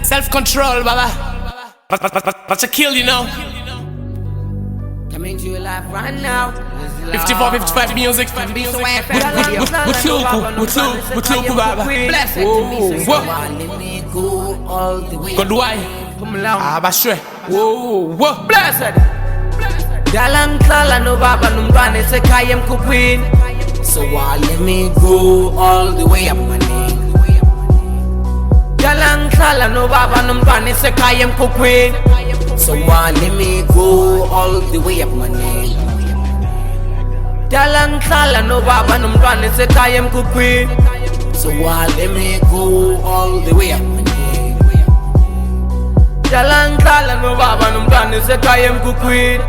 Self-control, baba. But you kill, you know. Coming to your life right now. 54, 55 music. Mutluku, baba. Blessed to me, so let me go all the way. Good why? Come along. Bashwe. Whoa. Blessed. Dalang klala no baba numbane se kayem kukwin. So let me go all the way up my name. Dalang klala no baba numbane se kayem kukwin. So let me go all the way up my name. Dalang klala no baba numbane se kayem kukwin. So let me go all the way up my name. Dalang klala no baba numbane se kayem kukwin.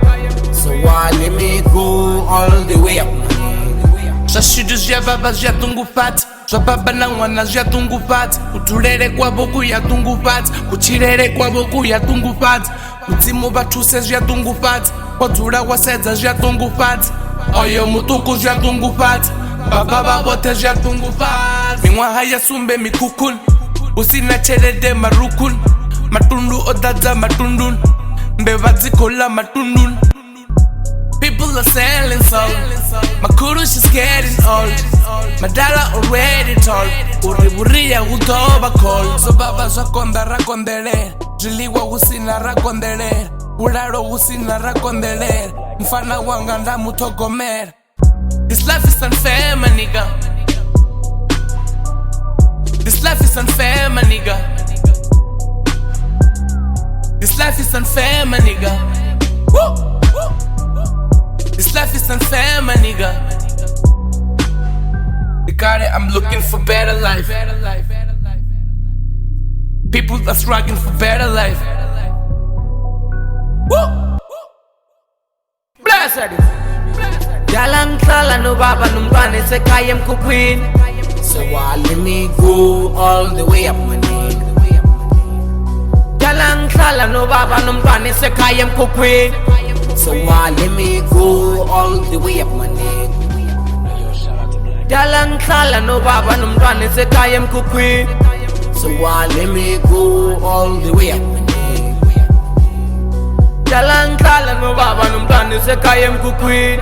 So let me go all the way up my name. Shashidu zya baba zya tungupat. Zwa baba na wana zya tungupat. Kutulere kwa boku ya tungupat. Kuchirere kwa boku ya tungupat. Mutimu batuse zya tungupat. Kwadura wasedza zya tungupat. Oyo mutuku zya tungupat. Baba babote zya tungupat. Mingwaha ya sumbe mikukun. Usina cherede marukun. Matundu odadza matundun. Mbeva zikola matundun. People are selling soul. My kudos is getting old. My dollar already told. Uriburia utoba call. So baba zakonda rakondere. Jiliwa usina rakondere. Uraro usina rakondere. Mfana wanganda mutogomer. This life is unfair, my nigga. This life is unfair, my nigga. This life is unfair, my nigga. Woo! This life is unfair, my nigga. You got it, I'm looking for better life. People are struggling for better life. Woo! Blessed. Dalang klala no baba numbane se kayem kukwin. So let me go all the way up my name. Dalang klala no baba numbane se kayem kukwin. So let me go all the way up my name. Dalang klala no baba numbane se kayem kukwin. So let me go all the way up my name. Dalang klala no baba numbane se kayem kukwin.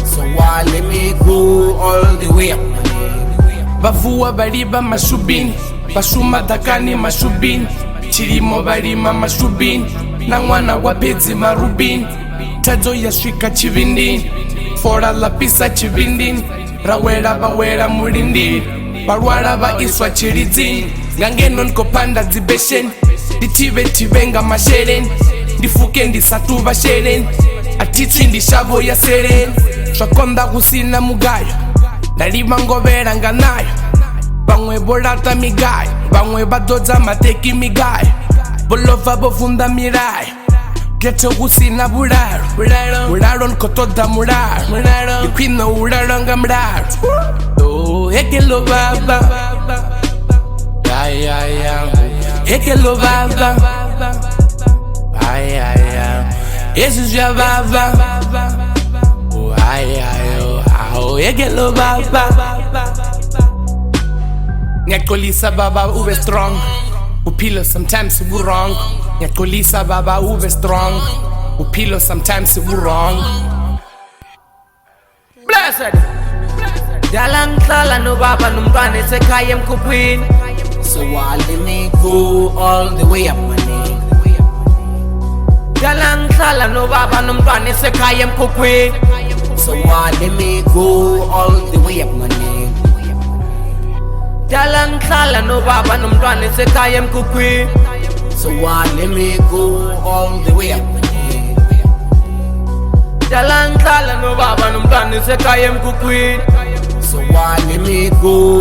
So let me go all the way up my name. Bavua bariba mashubin. Bashuma dakani mashubin. Chirimo barima mashubin. Na mwana wapezi marubin. Tadzo yashika chivindin. Fora la pisa chivindin. Rawera bawera murindin. Barwara ba iswa chirizin. Gangenon kopanda zibeshen. Ditive tivenga masheren. Difuke ndisatu basheren. Atitsi ndishavo ya seren. Shakonda gusina mugayo. Nariba ngobera nganayo. Bangwe bolata migayo. Bangwe badoza mateki migayo. Bolova bovunda mirayo. Geto gusina buraro. Buraro nkotoda muraro. Ikwino uraro nga muraro. Oh, ekelo baba. Ya. Ekelo baba. Ay. Jesus ya baba. Oh, ay. Oh, ekelo baba. Nyakolisa baba ube strong. Upilo sometimes we wrong. Nyakolisa baba ube strong. Upilo sometimes we wrong. Blessed. Dalang klala no baba numbane se kayem kukwin. So let me go all the way up my name. Dalang klala no baba numbane se kayem kukwin. So let me go all the way up my name. Dalang klala no baba numbane se kayem kukwin. So let me go all the way up my name. Dalang klala no baba numbane se kayem kukwin. So let me go